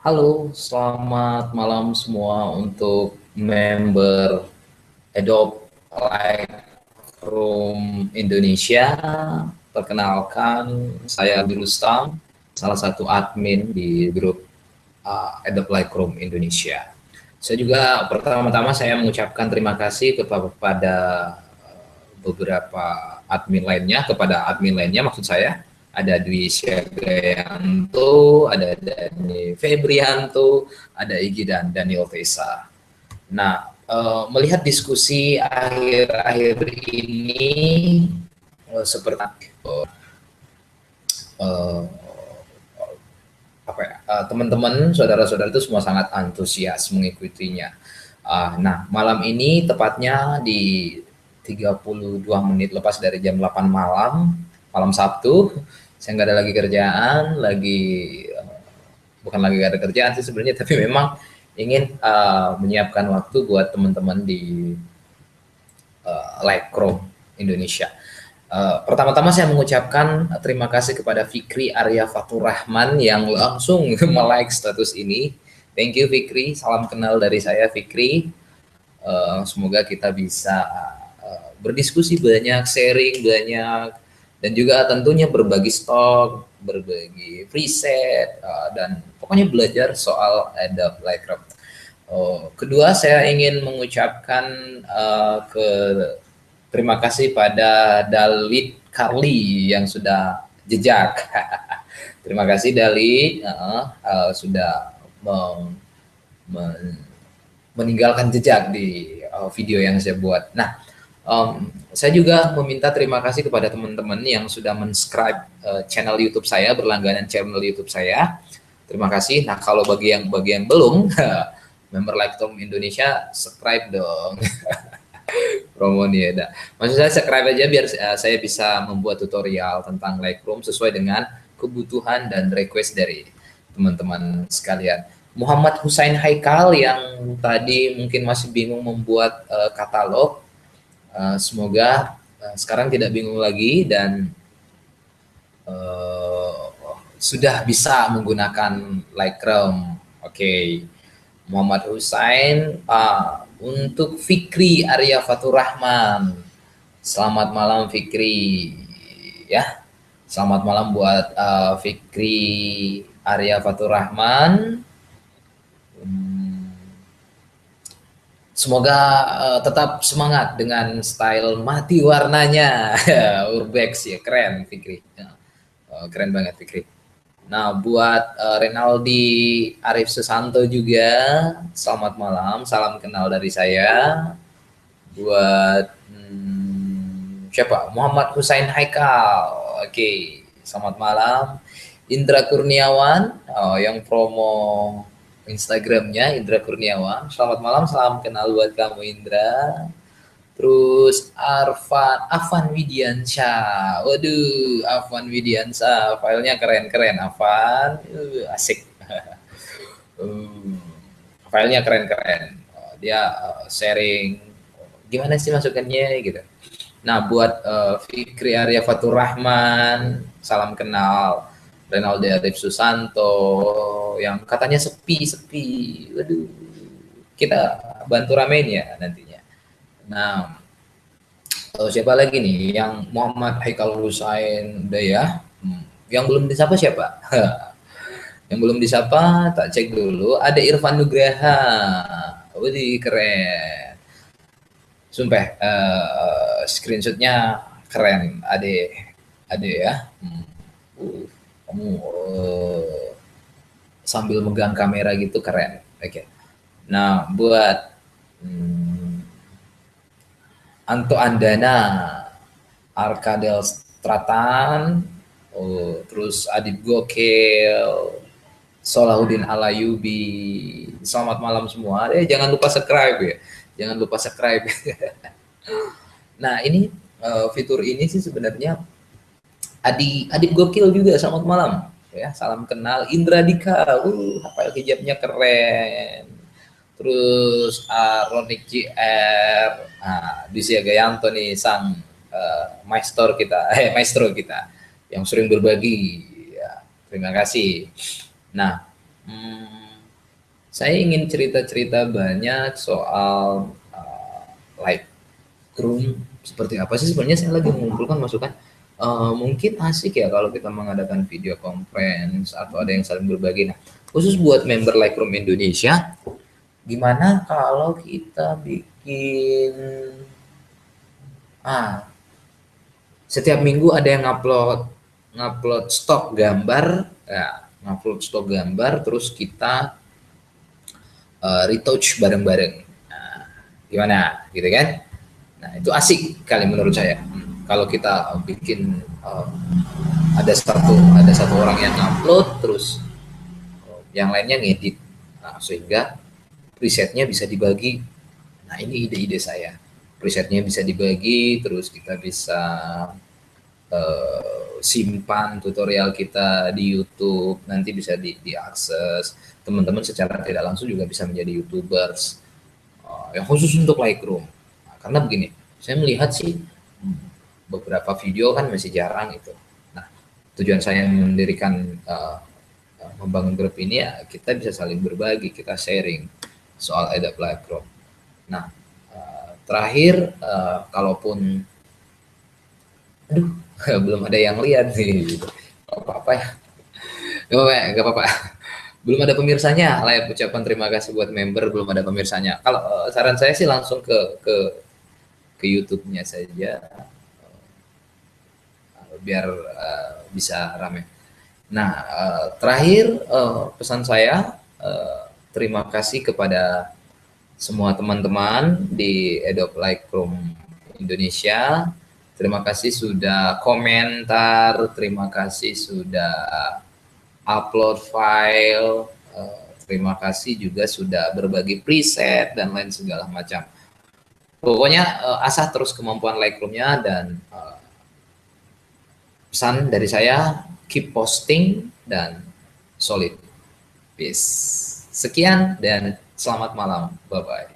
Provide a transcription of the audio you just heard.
Halo, selamat malam semua untuk member Adobe Lightroom Indonesia. Perkenalkan, saya Abdi Rustam, salah satu admin di grup Adobe Lightroom Indonesia. Saya juga pertama-tama saya mengucapkan terima kasih kepada beberapa kepada admin lainnya maksud saya ada Dwi Syagayanto, ada Dani Febrianto, ada Igi dan Daniel Tesa. Nah, melihat diskusi akhir-akhir ini seperti uh, teman-teman, saudara-saudara itu semua sangat antusias mengikutinya. Nah, malam ini tepatnya di 32 menit lepas dari jam 8 malam, malam Sabtu, saya nggak ada lagi kerjaan, bukan lagi nggak ada kerjaan sih sebenarnya, tapi memang ingin menyiapkan waktu buat teman-teman di Lightroom Indonesia. Pertama-tama saya mengucapkan terima kasih kepada Fikri Arya Fatur Rahman yang langsung like status ini. Thank you Fikri, salam kenal dari saya Fikri. Semoga kita bisa berdiskusi banyak, sharing banyak, dan juga tentunya berbagi stok, berbagi preset, dan pokoknya belajar soal Adobe Lightroom. Kedua, saya ingin mengucapkan terima kasih pada Dalit Carly yang sudah jejak. Terima kasih Dalit sudah meninggalkan jejak di video yang saya buat. Nah, saya juga meminta terima kasih kepada teman-teman yang sudah subscribe channel YouTube saya, berlangganan channel YouTube saya. Terima kasih. Nah, kalau bagi yang belum, member Lightroom Indonesia, subscribe dong. Promo nih ya. Maksud saya subscribe aja biar saya bisa membuat tutorial tentang Lightroom sesuai dengan kebutuhan dan request dari teman-teman sekalian. Muhammad Husain Haikal yang tadi mungkin masih bingung membuat katalog, semoga sekarang tidak bingung lagi dan sudah bisa menggunakan Lightroom. Oke. Muhammad Husain, untuk Fikri Arya Fatur Rahman. Selamat malam Fikri, ya. Selamat malam buat Fikri Arya Fatur Rahman. Semoga tetap semangat dengan style mati warnanya. Urbex ya, keren Fikri. Keren banget Fikri. Nah, buat Renaldi Arif Susanto juga, selamat malam, salam kenal dari saya. Buat siapa? Muhammad Husain Haikal, oke, selamat malam. Indra Kurniawan, yang promo Instagramnya Indra Kurniawan, selamat malam, salam kenal buat kamu Indra. Terus Afan Widiansyah. Waduh, Afan Widiansyah. Filenya keren-keren, Afan. Asik. Filenya keren-keren. Dia sharing gimana sih masukannya gitu. Nah, buat Fikri Arya Fatur Rahman, salam kenal. Renaldi Arif Susanto yang katanya sepi-sepi. Waduh, kita bantu ramein ya nantinya. Nah, siapa lagi nih? Yang Muhammad Haikal Husain udah ya. Yang belum disapa siapa? Yang belum disapa tak cek dulu. Ada Irfan Nugraha. Wih, keren. Sumpah, screenshotnya keren. Ade ya. Kamu sambil megang kamera gitu keren. Oke. Nah, buat Anto Andana, Arkadel Stratan, terus Adit Gokil, Solahuddin Alayubi. Selamat malam semua. Jangan lupa subscribe ya. Jangan lupa subscribe. Nah, ini fitur ini sih sebenarnya Adit Gokil juga, selamat malam. Ya, salam kenal Indra Dika. Hafal hijabnya keren. Terus Ronik JR, Disia Gayanto nih sang maestro kita yang sering berbagi. Ya, terima kasih. Nah, Saya ingin cerita-cerita banyak soal Lightroom seperti apa sih sebenarnya. Saya lagi mengumpulkan masukan. Mungkin asik ya kalau kita mengadakan video conference atau ada yang saling berbagi. Nah, khusus buat member Lightroom Indonesia, gimana kalau kita bikin setiap minggu ada yang ngupload stok gambar, ya, ngupload stok gambar, terus kita retouch bareng-bareng. Nah, gimana, gitu kan? Nah, itu asik kali menurut saya. Kalau kita bikin ada satu orang yang ngupload, terus yang lainnya ngedit, nah, sehingga presetnya bisa dibagi. Nah, ini ide-ide saya. Presetnya bisa dibagi, terus kita bisa simpan tutorial kita di YouTube, nanti bisa diakses teman-teman secara tidak langsung, juga bisa menjadi YouTubers yang khusus untuk Lightroom. Nah, karena begini, saya melihat sih beberapa video kan masih jarang itu. Nah, tujuan saya mendirikan membangun grup ini ya kita bisa saling berbagi, kita sharing soal Adobe Lightroom. Nah, terakhir kalaupun belum ada yang lihat nih, gak apa-apa ya, gak apa-apa, belum ada pemirsanya. Layak ucapan terima kasih buat member, belum ada pemirsanya. Kalau saran saya sih langsung ke YouTube-nya saja, biar bisa rame. Nah, terakhir pesan saya, terima kasih kepada semua teman-teman di Adobe Lightroom Indonesia. Terima kasih sudah komentar, terima kasih sudah upload file, terima kasih juga sudah berbagi preset dan lain segala macam. Pokoknya asah terus kemampuan Lightroom-nya, dan pesan dari saya, keep posting dan solid. Peace. Sekian dan selamat malam. Bye-bye.